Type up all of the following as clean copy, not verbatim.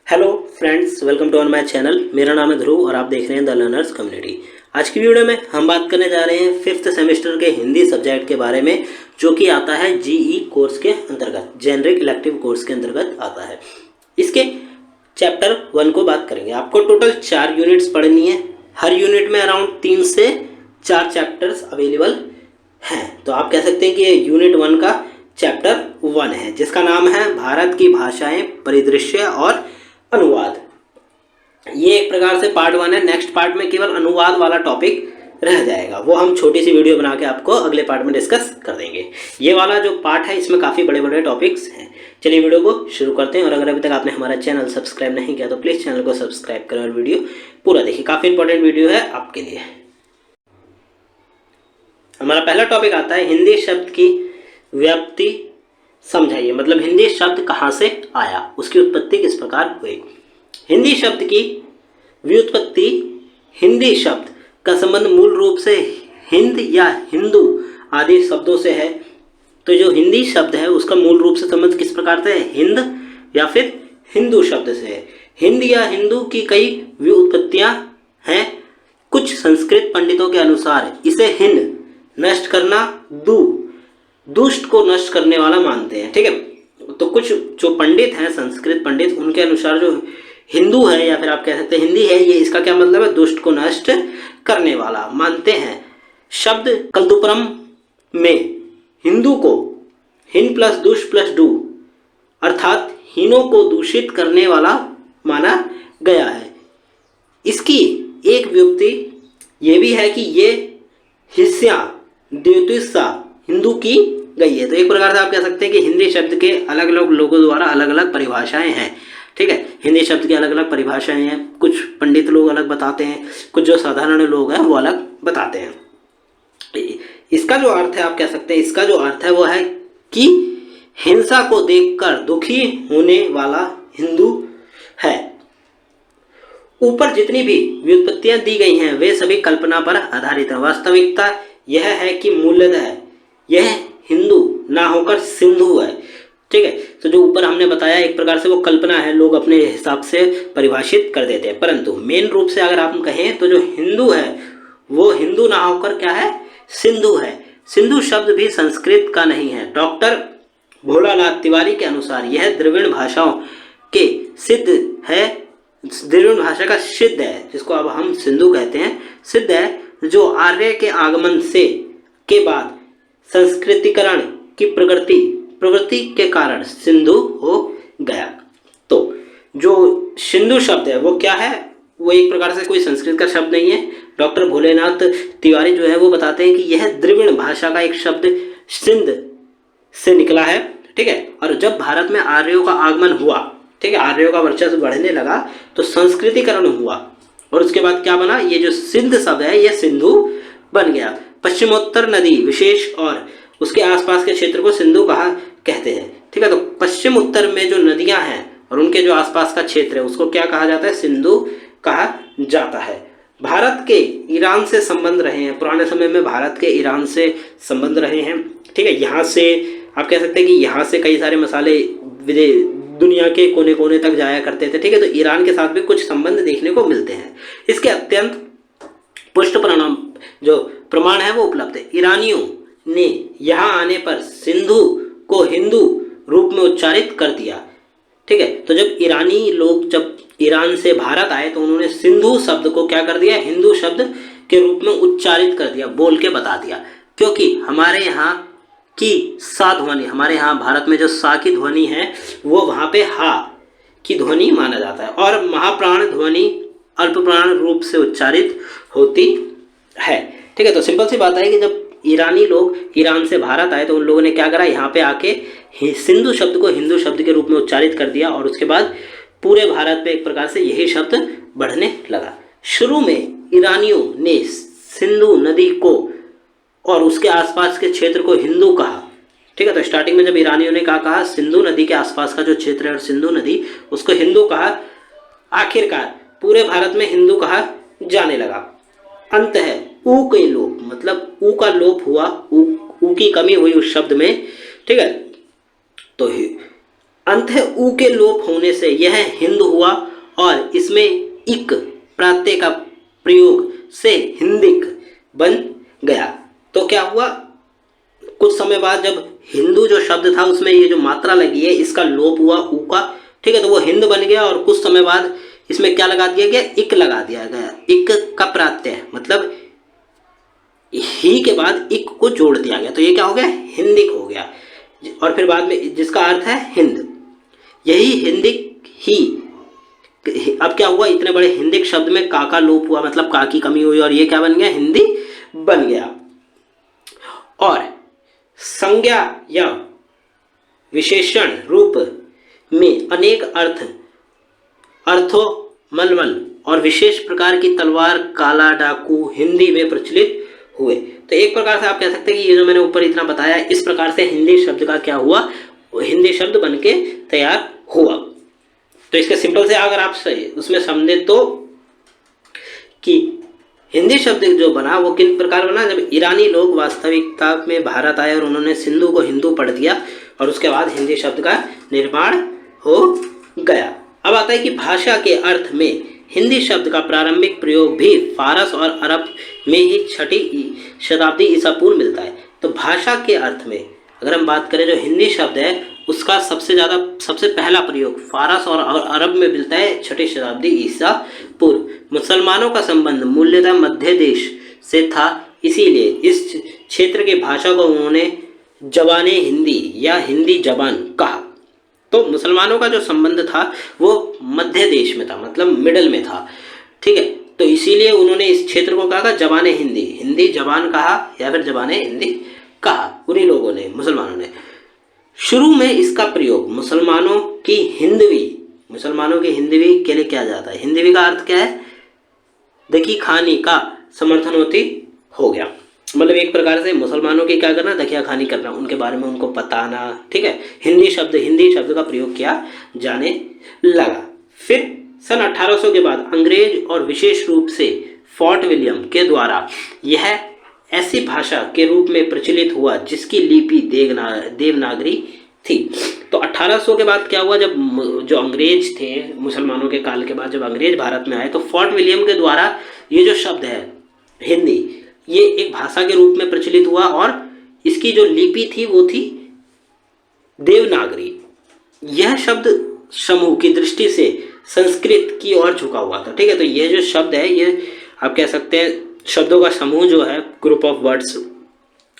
Hello friends, welcome to on my channel. मेरा नाम है ध्रुव और आप देख रहे हैं द लर्नर्स कम्युनिटी। आज की वीडियो में हम बात करने जा रहे हैं फिफ्थ सेमेस्टर के हिंदी सब्जेक्ट के बारे में, जो कि आता है जीई कोर्स के अंतर्गत, जेनरिक इलेक्टिव कोर्स के अंतर्गत आता है। इसके चैप्टर 1 को बात करेंगे। आपको टोटल 4 यूनिट्स पढ़नी है। हर यूनिट में अराउंड 3 से 4 चैप्टर्स अवेलेबल हैं। तो आप कह सकते हैं कि ये यूनिट 1 का चैप्टर 1 है, जिसका नाम है भारत की भाषाएं, परिदृश्य और अनुवाद। ये एक प्रकार से पार्ट 1 है। नेक्स्ट पार्ट में केवल अनुवाद वाला टॉपिक रह जाएगा, वो हम छोटी सी वीडियो बना के आपको अगले पार्ट में डिस्कस कर देंगे। ये वाला जो पार्ट है इसमें काफ़ी बड़े बड़े टॉपिक्स हैं। चलिए वीडियो को शुरू करते हैं। और अगर अभी तक आपने हमारा चैनल सब्सक्राइब नहीं किया तो प्लीज़ चैनल को सब्सक्राइब करें और वीडियो पूरा देखिए, काफ़ी इंपॉर्टेंट वीडियो है आपके लिए। हमारा पहला टॉपिक आता है हिंदी शब्द की व्युत्पत्ति समझाइए। मतलब हिंदी शब्द कहाँ से आया, उसकी उत्पत्ति किस प्रकार हुई। हिंदी शब्द की व्युत्पत्ति। हिंदी शब्द का संबंध मूल रूप से हिंद या हिंदू आदि शब्दों से है। तो जो हिंदी शब्द है उसका मूल रूप से संबंध किस प्रकार से है, हिंद या फिर हिंदू शब्द से है। हिंद या हिंदू की कई व्युत्पत्तियां हैं। कुछ संस्कृत पंडितों के अनुसार इसे हिंद नष्ट करना, दुष्ट को नष्ट करने वाला मानते हैं। ठीक है, तो कुछ जो पंडित हैं, संस्कृत पंडित, उनके अनुसार जो हिंदू है या फिर आप कह सकते हैं हिंदी है, ये इसका क्या मतलब है, दुष्ट को नष्ट करने वाला मानते हैं। शब्द कल्दुपरम में हिंदू को हिन प्लस दुष्ट प्लस डू अर्थात हीनों को दूषित करने वाला माना गया है। इसकी एक व्युत्पत्ति ये भी है कि ये हिस्सा द्योतिषा हिंदू की गई है। तो एक प्रकार से आप कह सकते हैं कि हिंदी शब्द के अलग अलग लोगों द्वारा अलग अलग परिभाषाएं हैं। ठीक है, हिंदी शब्द की अलग अलग परिभाषाएं हैं। कुछ पंडित लोग अलग बताते हैं, कुछ जो साधारण लोग हैं वो अलग बताते हैं। इसका जो अर्थ है, आप कह सकते हैं इसका जो अर्थ है वो है कि हिंसा को देखकर दुखी होने वाला हिंदू है। ऊपर जितनी भी व्युत्पत्तियां दी गई हैं वे सभी कल्पना पर आधारित है। वास्तविकता यह है कि मूलतः यह हिंदू ना होकर सिंधु है। ठीक है, तो जो ऊपर हमने बताया एक प्रकार से वो कल्पना है, लोग अपने हिसाब से परिभाषित कर देते हैं। परंतु मेन रूप से अगर आप कहें तो जो हिंदू है वो हिंदू ना होकर क्या है, सिंधु है। सिंधु शब्द भी संस्कृत का नहीं है। डॉक्टर भोलानाथ तिवारी के अनुसार यह द्रविड़ भाषाओं के सिद्ध है, द्रविड़ भाषा का सिद्ध है, जिसको अब हम सिंधु कहते हैं, सिद्ध है, जो आर्य के आगमन से के बाद संस्कृतिकरण की प्रवृत्ति के कारण सिंधु हो गया। तो जो सिंधु शब्द है वो क्या है, वो एक प्रकार से कोई संस्कृत का शब्द नहीं है। डॉक्टर भोलेनाथ तिवारी जो है वो बताते हैं कि यह द्रविड़ भाषा का एक शब्द सिंध से निकला है। ठीक है, और जब भारत में आर्यों का आगमन हुआ, ठीक है, आर्यों का वर्चस्व बढ़ने लगा तो संस्कृतिकरण हुआ और उसके बाद क्या बना, ये जो सिंध शब्द है ये सिंधु बन गया। पश्चिमोत्तर नदी विशेष और उसके आसपास के क्षेत्र को सिंधु कहा कहते हैं। ठीक है, तो पश्चिम उत्तर में जो नदियां हैं और उनके जो आसपास का क्षेत्र है उसको क्या कहा जाता है, सिंधु कहा जाता है। भारत के ईरान से संबंध रहे हैं। पुराने समय में भारत के ईरान से संबंध रहे हैं। ठीक है, यहाँ से आप कह सकते हैं कि यहाँ से कई सारे मसाले दुनिया के कोने कोने तक जाया करते थे। ठीक है, तो ईरान के साथ भी कुछ संबंध देखने को मिलते हैं। इसके अत्यंत पुष्ट परिणाम जो प्रमाण है वो उपलब्ध है। ईरानियों ने यहाँ आने पर सिंधु को हिंदू रूप में उच्चारित कर दिया। ठीक है, तो जब ईरानी लोग जब ईरान से भारत आए तो उन्होंने सिंधु शब्द को क्या कर दिया, हिंदू शब्द के रूप में उच्चारित कर दिया, बोल के बता दिया। क्योंकि हमारे यहाँ की सा ध्वनि, हमारे यहाँ भारत में जो सा की ध्वनि है वो वहाँ पे हा की ध्वनि माना जाता है और महाप्राण ध्वनि अल्पप्राण रूप से उच्चारित होती है। ठीक है, तो सिंपल सी बात है कि जब ईरानी लोग ईरान से भारत आए तो उन लोगों ने क्या करा, यहाँ पे आके सिंधु शब्द को हिंदू शब्द के रूप में उच्चारित कर दिया और उसके बाद पूरे भारत पे एक प्रकार से यही शब्द बढ़ने लगा। शुरू में ईरानियों ने सिंधु नदी को और उसके आसपास के क्षेत्र को हिंदू कहा। ठीक है, तो स्टार्टिंग में जब ईरानियों ने क्या कहा, सिंधु नदी के आसपास का जो क्षेत्र है और सिंधु नदी, उसको हिंदू कहा। आखिरकार पूरे भारत में हिंदू कहा जाने लगा। अंत है ऊ के लोप, मतलब ऊ का लोप हुआ, ऊ की कमी हुई उस शब्द में। ठीक है, तो अंत ऊ के लोप होने से यह हिंद हुआ और इसमें इक प्रत्यय का प्रयोग से हिंदिक बन गया। तो क्या हुआ, कुछ समय बाद जब हिंदू जो शब्द था उसमें ये जो मात्रा लगी है इसका लोप हुआ ऊ का, ठीक है, तो वो हिंद बन गया और कुछ समय बाद इसमें क्या लगा दिया गया, इक लगा दिया गया। इक का प्रत्यय मतलब ही के बाद इक को जोड़ दिया गया, तो ये क्या हो गया, हिंदिक हो गया। और फिर बाद में जिसका अर्थ है हिंद, यही हिंदिक ही। अब क्या हुआ, इतने बड़े हिंदिक शब्द में का लोप हुआ, मतलब का की कमी हुई और ये क्या बन गया, हिंदी बन गया। और संज्ञा या विशेषण रूप में अनेक अर्थों मलमल और विशेष प्रकार की तलवार, काला डाकू हिंदी में प्रचलित हुए। तो एक प्रकार से आप कह सकते हैं कि ये जो मैंने ऊपर इतना बताया, इस प्रकार से हिंदी शब्द का क्या हुआ, हिंदी शब्द बन के तैयार हुआ। तो इसके सिंपल से अगर आप उसमें समझे तो कि हिंदी शब्द जो बना वो किन प्रकार बना, जब ईरानी लोग वास्तविकता में भारत आए और उन्होंने सिंधु को हिंदू पढ़ दिया और उसके बाद हिंदी शब्द का निर्माण हो गया। अब आता है कि भाषा के अर्थ में हिंदी शब्द का प्रारंभिक प्रयोग भी फारस और अरब में ही 6वीं शताब्दी ईसा पूर्व मिलता है। तो भाषा के अर्थ में अगर हम बात करें, जो हिंदी शब्द है उसका सबसे पहला प्रयोग फारस और अरब में मिलता है 6वीं शताब्दी ईसा पूर्व। मुसलमानों का संबंध मूल्यतः मध्य देश से था, इसीलिए इस क्षेत्र की भाषा को उन्होंने जबाने हिंदी या हिंदी जबान कहा। तो मुसलमानों का जो संबंध था वो मध्य देश में था, मतलब मिडल में था, ठीक है, तो इसीलिए उन्होंने इस क्षेत्र को कहा जबाने हिंदी, हिंदी जबान कहा या फिर जबाने हिंदी कहा, उन्हीं लोगों ने, मुसलमानों ने। शुरू में इसका प्रयोग मुसलमानों की हिंदवी के लिए किया जाता है। हिंदवी का अर्थ क्या है, दकी खानी का समर्थन होती हो गया, मतलब एक प्रकार से मुसलमानों की क्या करना, दकिया खानी करना, उनके बारे में उनको बताना, ठीक है। हिंदी शब्द का प्रयोग किया जाने लगा। फिर सन 1800 के बाद अंग्रेज और विशेष रूप से फोर्ट विलियम के द्वारा यह ऐसी भाषा के रूप में प्रचलित हुआ जिसकी लिपि देवनागरी थी। तो 1800 के बाद क्या हुआ, जब जो अंग्रेज थे, मुसलमानों के काल के बाद जब अंग्रेज भारत में आए तो फोर्ट विलियम के द्वारा ये जो शब्द है हिंदी, ये एक भाषा के रूप में प्रचलित हुआ और इसकी जो लिपि थी वो थी देवनागरी। यह शब्द समूह की दृष्टि से संस्कृत की ओर झुका हुआ था, ठीक है। तो ये जो शब्द है, ये आप कह सकते हैं शब्दों का समूह जो है, ग्रुप ऑफ वर्ड्स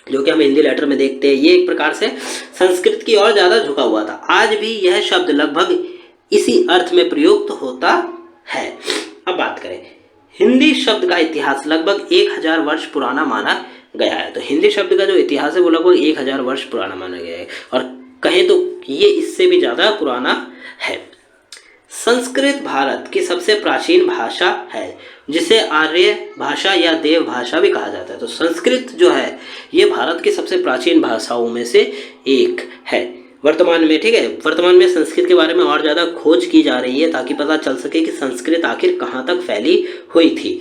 जो कि हम हिंदी लेटर में देखते हैं, ये एक प्रकार से संस्कृत की ओर ज़्यादा झुका हुआ था। आज भी यह शब्द लगभग इसी अर्थ में प्रयुक्त होता है। अब बात करें, हिंदी शब्द का इतिहास लगभग 1000 वर्ष पुराना माना गया है। तो हिंदी शब्द का जो इतिहास है वो लगभग 1000 वर्ष पुराना माना गया है, और कहें तो ये इससे भी ज़्यादा पुराना है। संस्कृत भारत की सबसे प्राचीन भाषा है, जिसे आर्य भाषा या देव भाषा भी कहा जाता है। तो संस्कृत जो है ये भारत की सबसे प्राचीन भाषाओं में से एक है वर्तमान में, ठीक है। वर्तमान में संस्कृत के बारे में और ज़्यादा खोज की जा रही है ताकि पता चल सके कि संस्कृत आखिर कहाँ तक फैली हुई थी,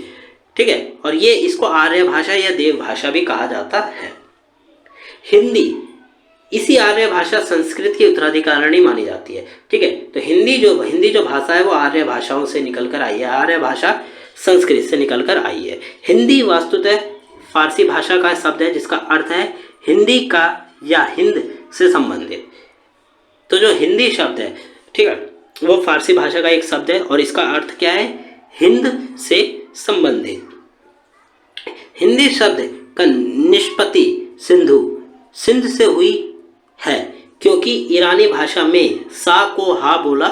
ठीक है। और ये इसको आर्य भाषा या देव भाषा भी कहा जाता है। हिंदी इसी आर्य भाषा संस्कृत की उत्तराधिकारिणी मानी जाती है, ठीक है। तो हिंदी जो भाषा है वो आर्य भाषाओं से निकल कर आई है, आर्य भाषा संस्कृत से निकल कर आई है। हिंदी वास्तुतः फारसी भाषा का शब्द है जिसका अर्थ है हिंदी का या हिंद से संबंधित। तो जो हिंदी शब्द है, ठीक है, वो फारसी भाषा का एक शब्द है और इसका अर्थ क्या है, हिंद से संबंधित। हिंदी शब्द का निष्पत्ति सिंध से हुई है, क्योंकि ईरानी भाषा में सा को हा बोला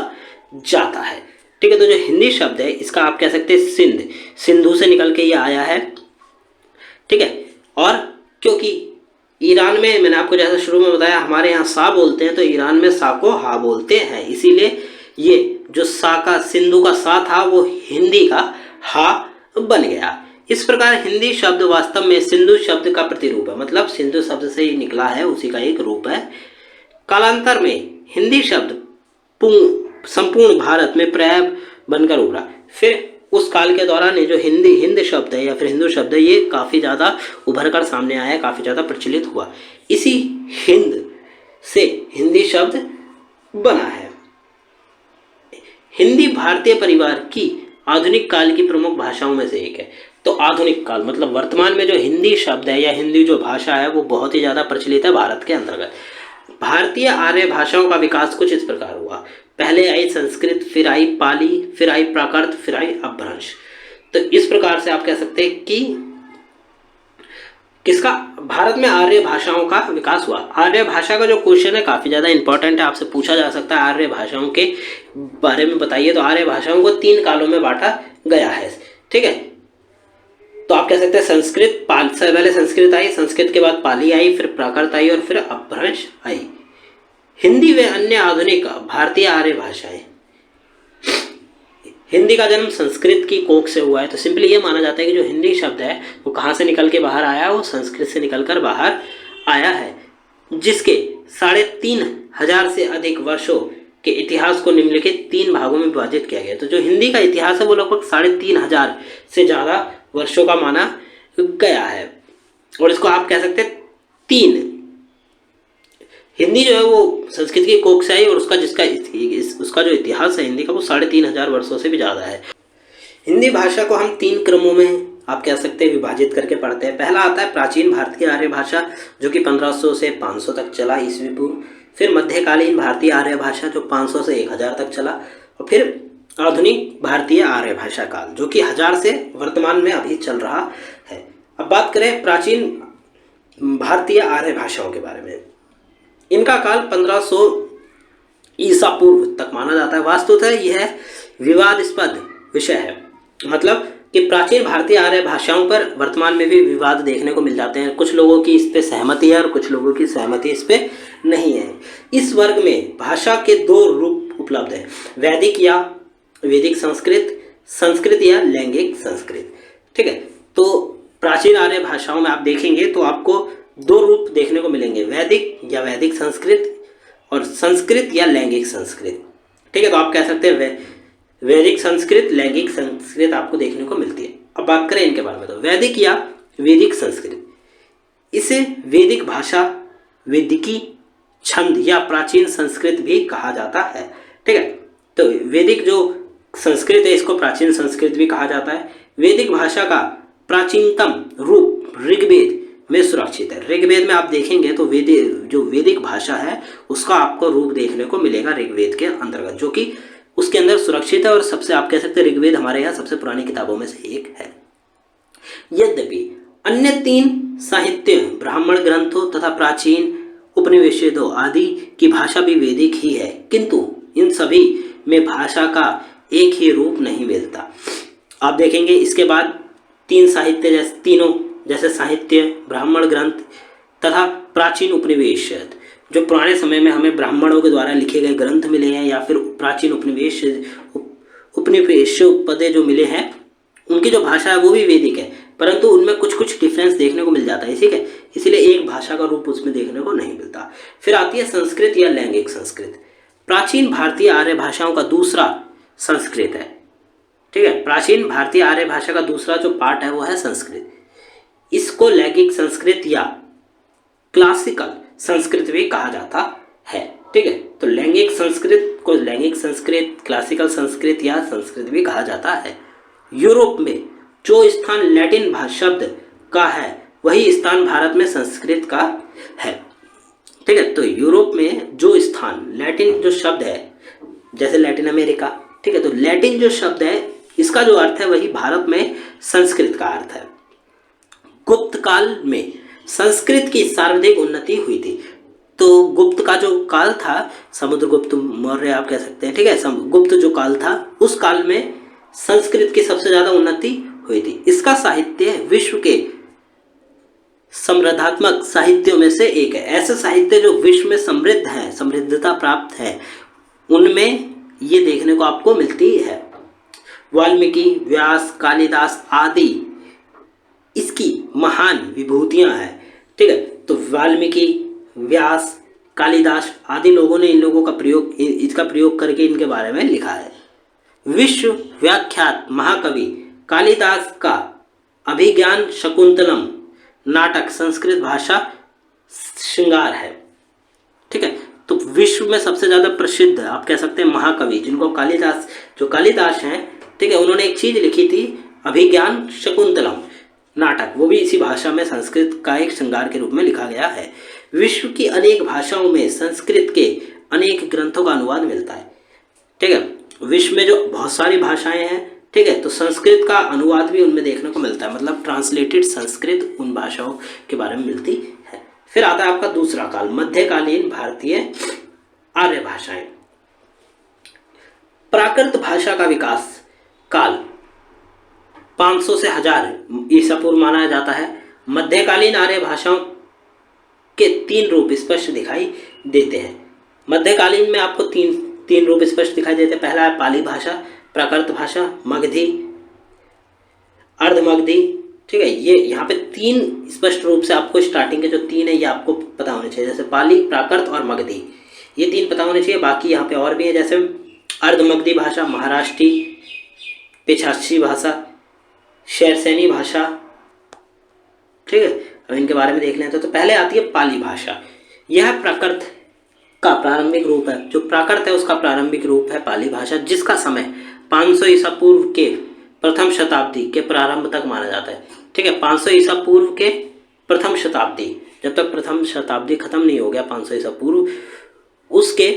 जाता है, ठीक है। तो जो हिंदी शब्द है इसका आप कह सकते हैं सिंधु से निकल के ये आया है, ठीक है। और क्योंकि ईरान में, मैंने आपको जैसा शुरू में बताया, हमारे यहाँ सा बोलते हैं तो ईरान में सा को हा बोलते हैं, इसीलिए ये जो सा का सिंधु का सा था वो हिंदी का हा बन गया। इस प्रकार हिंदी शब्द वास्तव में सिंधु शब्द का प्रतिरूप है, मतलब सिंधु शब्द से ही निकला है, उसी का एक रूप है। कालांतर में हिंदी शब्द संपूर्ण भारत में पर्याय बनकर उभरा। फिर उस काल के दौरान ये जो हिंद शब्द है या फिर हिंदू शब्द है, ये काफ़ी ज़्यादा उभर कर सामने आया, काफ़ी ज़्यादा प्रचलित हुआ। इसी हिंद से हिंदी शब्द बना है। हिंदी भारतीय परिवार की आधुनिक काल की प्रमुख भाषाओं में से एक है। तो आधुनिक काल मतलब वर्तमान में जो हिंदी शब्द है या हिंदी जो भाषा है वो बहुत ही ज़्यादा प्रचलित है भारत के अंतर्गत। भारतीय आर्य भाषाओं का विकास कुछ इस प्रकार हुआ। पहले आई संस्कृत, फिर आई पाली, फिर आई प्राकृत, फिर आई अपभ्रंश। तो इस प्रकार से आप कह सकते हैं कि किसका भारत में आर्य भाषाओं का विकास हुआ। आर्य भाषा का जो क्वेश्चन है काफी ज्यादा इंपॉर्टेंट है, आपसे पूछा जा सकता है आर्य भाषाओं के बारे में बताइए। तो आर्य भाषाओं को 3 कालों में बांटा गया है, ठीक है। तो आप कह सकते हैं संस्कृत, पहले संस्कृत आई, संस्कृत के बाद पाली आई, फिर प्राकृत आई और फिर अपभ्रंश आई। हिंदी व अन्य आधुनिक भारतीय आर्य भाषाएं। हिंदी का जन्म संस्कृत की कोख से हुआ है। तो सिंपली ये माना जाता है कि जो हिंदी शब्द है वो कहाँ से निकल के बाहर आया, वो संस्कृत से निकलकर बाहर आया है, जिसके 3,500 से अधिक वर्षों के इतिहास को निम्नलिखित 3 भागों में विभाजित किया गया। तो जो हिंदी का इतिहास है वो लगभग 3,500 से ज़्यादा वर्षों का माना गया है। और इसको आप कह सकते हैं 3, हिंदी जो है वो संस्कृत की कोख से आई और उसका जो इतिहास है हिंदी का वो 3,500 वर्षों से भी ज़्यादा है। हिंदी भाषा को हम 3 क्रमों में आप कह सकते हैं विभाजित करके पढ़ते हैं। पहला आता है प्राचीन भारतीय आर्य भाषा जो कि 1500 से 500 तक चला ईस्वी पूर्व। फिर मध्यकालीन भारतीय आर्य भाषा जो 500 से 1000 तक चला। और फिर आधुनिक भारतीय आर्य भाषा काल जो कि 1000 से वर्तमान में अभी चल रहा है। अब बात करें प्राचीन भारतीय आर्य भाषाओं के बारे में। इनका काल 1500 ईसा पूर्व तक माना जाता है। वास्तुतः यह विवादास्पद विषय है, मतलब कि प्राचीन भारतीय आर्य भाषाओं पर वर्तमान में भी विवाद देखने को मिल जाते हैं। कुछ लोगों की इस पे सहमति है और कुछ लोगों की सहमति इस पे नहीं है। इस वर्ग में भाषा के 2 रूप उपलब्ध हैं, वैदिक या वैदिक संस्कृत, संस्कृत या लैंगिक संस्कृत, ठीक है। तो प्राचीन आर्य भाषाओं में आप देखेंगे तो आपको 2 रूप देखने को मिलेंगे, वैदिक या वैदिक संस्कृत और संस्कृत या लैंगिक संस्कृत, ठीक है। तो आप कह सकते हैं वैदिक संस्कृत, लैंगिक संस्कृत आपको देखने को मिलती है। अब बात करें इनके बारे में, तो वैदिक या वैदिक संस्कृत, इसे वैदिक भाषा, वैदिकी छंद या प्राचीन संस्कृत भी कहा जाता है, ठीक है। तो वैदिक जो संस्कृत है इसको प्राचीन संस्कृत भी कहा जाता है। वैदिक भाषा का प्राचीनतम रूप ऋग्वेद में सुरक्षित है। ऋग्वेद में आप देखेंगे तो वैदिक भाषा है उसका आपको रूप देखने को मिलेगा ऋग्वेद के अंतर्गत, जो कि उसके अंदर सुरक्षित है और सबसे आप कह सकते हैं ऋग्वेद हमारे यहाँ सबसे पुरानी किताबों में से एक है। यद्यपि अन्य 3 साहित्य ब्राह्मण ग्रंथों तथा प्राचीन उपनिवेशों आदि की भाषा भी वैदिक ही है, किंतु इन सभी में भाषा का एक ही रूप नहीं मिलता। आप देखेंगे इसके बाद 3 साहित्य जैसे साहित्य, ब्राह्मण ग्रंथ तथा प्राचीन उपनिवेश, जो पुराने समय में हमें ब्राह्मणों के द्वारा लिखे गए ग्रंथ मिले हैं या फिर प्राचीन उपनिवेश पदे जो मिले हैं उनकी जो भाषा है वो भी वैदिक है, परंतु उनमें कुछ कुछ डिफरेंस देखने को मिल जाता है, ठीक है। इसलिए एक भाषा का रूप उसमें देखने को नहीं मिलता। फिर आती है संस्कृत या लैंगिक संस्कृत। प्राचीन भारतीय आर्य भाषाओं का दूसरा संस्कृत है, ठीक है। प्राचीन भारतीय आर्य भाषा का दूसरा जो पार्ट है वो है संस्कृत। इसको लैंगिक संस्कृत या क्लासिकल संस्कृत भी कहा जाता है, ठीक है। तो लैंगिक संस्कृत को लैंगिक संस्कृत, क्लासिकल संस्कृत या संस्कृत भी कहा जाता है। यूरोप में जो स्थान लैटिन शब्द का है वही स्थान भारत में संस्कृत का है, ठीक है। तो यूरोप में जो स्थान लैटिन जो शब्द है, जैसे लैटिन अमेरिका, ठीक है, तो लैटिन जो शब्द है इसका जो अर्थ है वही भारत में संस्कृत का अर्थ है। गुप्त काल में संस्कृत की सर्वाधिक उन्नति हुई थी। तो गुप्त का जो काल था, समुद्रगुप्त मौर्य आप कह सकते हैं, ठीक है, गुप्त जो काल था उस काल में संस्कृत की सबसे ज्यादा उन्नति हुई थी। इसका साहित्य विश्व के समृद्धात्मक साहित्यों में से एक है। ऐसे साहित्य जो विश्व में समृद्ध है, समृद्धता प्राप्त है, उनमें ये देखने को आपको मिलती है। वाल्मीकि, व्यास, कालिदास आदि इसकी महान विभूतियां हैं, ठीक है। तो वाल्मीकि, व्यास, कालिदास आदि लोगों ने इन लोगों का इसका प्रयोग करके इनके बारे में लिखा है। विश्व व्याख्यात महाकवि कालिदास का अभिज्ञान शकुंतलम नाटक संस्कृत भाषा श्रृंगार है, ठीक है। तो विश्व में सबसे ज़्यादा प्रसिद्ध आप कह सकते हैं महाकवि, जिनको कालिदास, जो कालिदास हैं, ठीक है, उन्होंने एक चीज़ लिखी थी अभिज्ञान शकुंतलम नाटक, वो भी इसी भाषा में संस्कृत का एक श्रृंगार के रूप में लिखा गया है। विश्व की अनेक भाषाओं में संस्कृत के अनेक ग्रंथों का अनुवाद मिलता है, ठीक है। विश्व में जो बहुत सारी भाषाएं हैं, ठीक है, तो संस्कृत का अनुवाद भी उनमें देखने को मिलता है, मतलब ट्रांसलेटेड संस्कृत उन भाषाओं के बारे में मिलती है। फिर आता है आपका दूसरा काल, मध्यकालीन भारतीय आर्य भाषाएं। प्राकृत भाषा का विकास काल 500 से 1000 ईसा पूर्व माना जाता है। मध्यकालीन आर्य भाषाओं के 3 रूप स्पष्ट दिखाई देते हैं। मध्यकालीन में आपको तीन रूप स्पष्ट दिखाई देते हैं। पहला है पाली भाषा, प्राकृत भाषा, मगधी, अर्धमगधी, ठीक है। ये यहाँ पे 3 स्पष्ट रूप से आपको स्टार्टिंग के जो 3 है ये आपको पता होने चाहिए, जैसे पाली, प्राकृत और मगधी, ये 3 पता होने चाहिए। बाकी यहाँ पे और भी है, जैसे अर्धमगधी भाषा, महाराष्ट्री, पेछाची भाषा, शेरसैनी भाषा, ठीक है। अब इनके बारे में देख लें तो पहले आती है पाली भाषा। यह प्राकृत का प्रारंभिक रूप है, जो प्राकृत है उसका प्रारंभिक रूप है पाली भाषा, जिसका समय 500 ईसा पूर्व के प्रथम शताब्दी के प्रारंभ तक माना जाता है, ठीक है। 500 ईसा पूर्व के प्रथम शताब्दी, जब तक प्रथम शताब्दी खत्म नहीं हो गया 500 ईसा पूर्व, उसके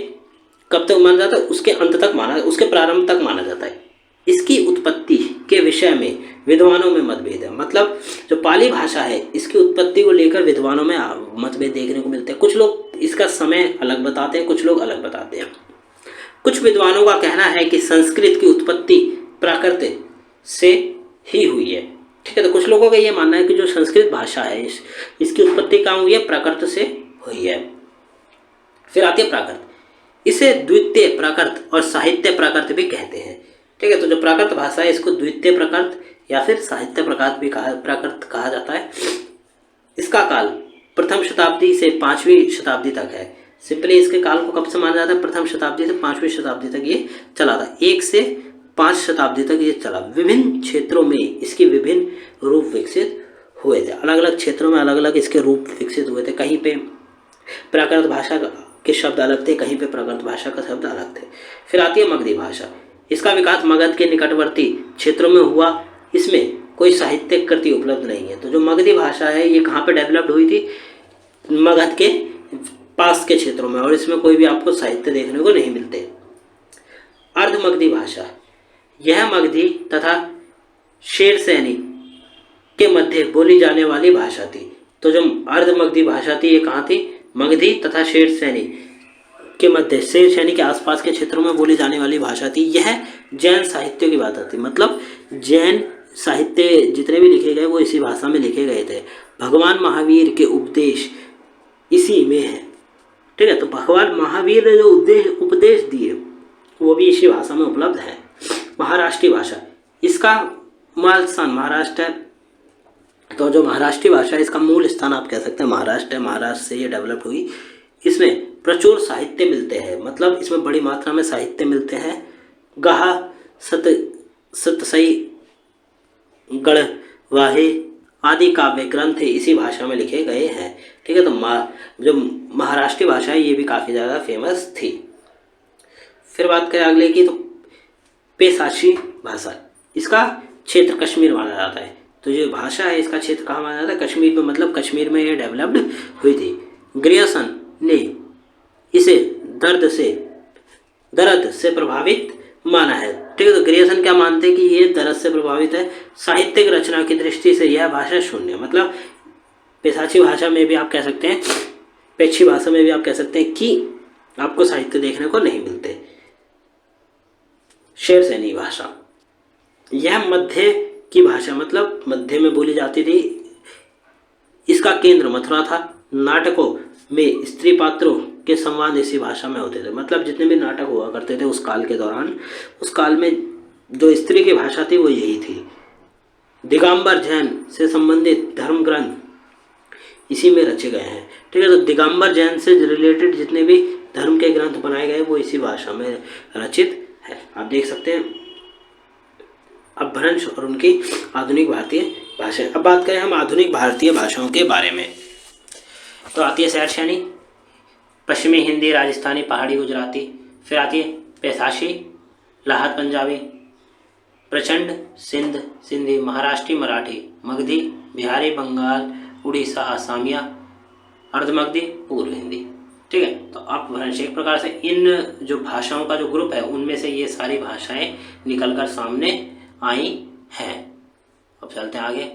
कब तक माना जाता है, उसके अंत तक माना, उसके प्रारंभ तक माना जाता है। इसकी उत्पत्ति के विषय में विद्वानों में मतभेद है, मतलब जो पाली भाषा है इसकी उत्पत्ति को लेकर विद्वानों में मतभेद देखने को मिलते हैं। कुछ लोग इसका समय अलग बताते हैं, कुछ लोग अलग बताते हैं। कुछ विद्वानों का कहना है कि संस्कृत की उत्पत्ति प्राकृत से ही हुई है, ठीक है। तो कुछ लोगों का ये मानना है कि जो संस्कृत भाषा है इसकी उत्पत्ति कहाँ हुई है, प्राकृत से हुई है। फिर आती है प्राकृत, इसे द्वितीय प्राकृत और साहित्य प्राकृत भी कहते हैं, ठीक है। तो जो प्राकृत भाषा है इसको द्वितीय प्राकृत या फिर साहित्य प्राकृत कहा जाता है। इसका काल प्रथम शताब्दी से 5वीं शताब्दी तक है। सिंपली इसके काल को कब से माना जाता है, प्रथम शताब्दी से 5वीं शताब्दी तक ये चला था, 1 से 5 शताब्दी तक ये चला। विभिन्न क्षेत्रों में इसके विभिन्न रूप विकसित हुए थे, अलग अलग क्षेत्रों में अलग अलग इसके रूप विकसित हुए थे। कहीं पे प्राकृत भाषा के शब्द अलग थे, कहीं पे प्राकृत भाषा का शब्द अलग थे। फिर आती है मगधी भाषा। इसका विकास मगध के निकटवर्ती क्षेत्रों में हुआ, इसमें कोई साहित्यिक कृति उपलब्ध नहीं है। तो जो मगधी भाषा है ये कहाँ पे डेवलप्ड हुई थी, मगध के पास के क्षेत्रों में, और इसमें कोई भी आपको साहित्य देखने को नहीं मिलते। अर्धमगधी भाषा, यह मगधी तथा शेरसैनी के मध्य बोली जाने वाली भाषा थी। तो जो अर्धमगधी भाषा थी ये कहाँ थी, मगधी तथा शेरसैनी के मध्य, शेरसैनी के आसपास के क्षेत्रों में बोली जाने वाली भाषा थी। यह जैन साहित्य की भाषा थी, मतलब जैन साहित्य जितने भी लिखे गए वो इसी भाषा में लिखे गए थे। भगवान महावीर के उपदेश इसी में है, ठीक है। तो भगवान महावीर ने जो उपदेश दिए वो भी इसी भाषा में उपलब्ध है। महाराष्ट्री भाषा, इसका मूल स्थान महाराष्ट्र है। तो जो महाराष्ट्री भाषा है इसका मूल स्थान आप कह सकते हैं महाराष्ट्र है, महाराष्ट्र से ये डेवलप हुई। इसमें प्रचुर साहित्य मिलते हैं, मतलब इसमें बड़ी मात्रा में साहित्य मिलते हैं। गहा, सतसई, गढ़वाहे आदि काव्य ग्रंथ इसी भाषा में लिखे गए हैं, ठीक है। तो जो महाराष्ट्री भाषा है ये भी काफ़ी ज़्यादा फेमस थी। फिर बात करें अगले की, तो पेशाची भाषा, इसका क्षेत्र कश्मीर माना जाता है। तो जो भाषा है इसका क्षेत्र कहाँ माना जाता है, कश्मीर में, मतलब कश्मीर में ये डेवलप्ड हुई थी। ग्रियर्सन ने इसे दर्द से प्रभावित माना है, ठीक है। तो ग्रियर्सन क्या मानते हैं कि ये दर्द से प्रभावित है। साहित्यिक रचना की दृष्टि से यह भाषा शून्य, मतलब पेशाची भाषा में भी आप कह सकते हैं, पेक्षी भाषा में भी आप कह सकते हैं कि आपको साहित्य देखने को नहीं मिलते। शेरसैनी भाषा, यह मध्य की भाषा, मतलब मध्य में बोली जाती थी। इसका केंद्र मथुरा था। नाटकों में स्त्री पात्रों के संवाद इसी भाषा में होते थे, मतलब जितने भी नाटक हुआ करते थे उस काल के दौरान, उस काल में जो स्त्री की भाषा थी वो यही थी। दिगंबर जैन से संबंधित धर्म ग्रंथ इसी में रचे गए हैं, ठीक है। तो दिगंबर जैन से रिलेटेड जितने भी धर्म के ग्रंथ बनाए गए वो इसी भाषा में रचित है। आप देख सकते हैं अपभ्रंश और उनकी आधुनिक भारतीय भाषा। अब बात करें हम आधुनिक भारतीय भाषाओं के बारे में, तो आती है शेरसैनी, पश्चिमी हिंदी, राजस्थानी, पहाड़ी, गुजराती। फिर आती है पैसाशी, लाहत पंजाबी, प्रचंड सिंध सिंधी, महाराष्ट्री मराठी, मगधी बिहारी, बंगाल उड़ीसा आसामिया, अर्धमगधी पूर्व हिंदी। ठीक है, तो अपभ्रंश एक प्रकार से इन जो भाषाओं का जो ग्रुप है उनमें से ये सारी भाषाएं निकलकर सामने आई हैं। अब चलते हैं आगे।